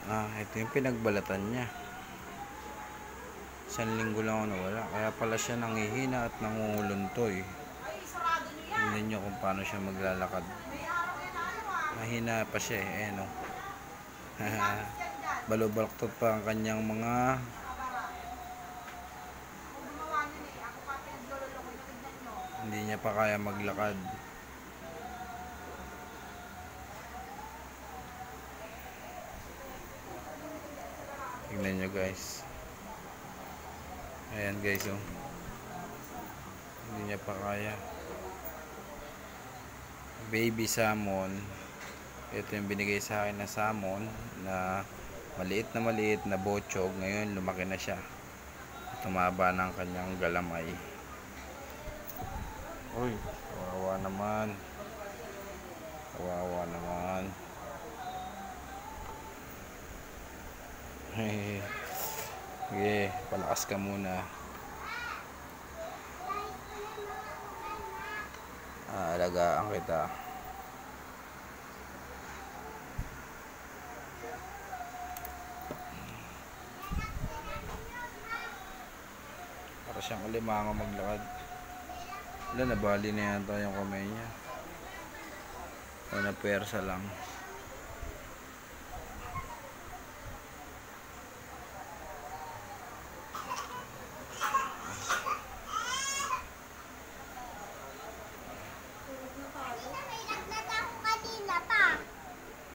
Ito yung pinagbalatan niya. 1 linggo lang ako nawala. Kaya pala siya nanghihina at nangunguluntoy. Tingnan nyo kung paano siya maglalakad. Mahina pa siya eh. Ayan o. Balubalaktot pa ang kanyang mga hindi niya pa kaya maglakad. Tingnan nyo guys. Ayan guys oh. Hindi niya pa kaya. Baby salmon. Ito yung binigay sa akin na salmon na maliit na bochog. Ngayon lumaki na siya. Tumaba ng kanyang galamay. Uy, kawawa naman. Kawawa naman. Okay, palakas ka muna. Alagaan kita. Para siyang alimango maglakad. Wala, nabali na yata yung kamay niya. O na pwersa lang.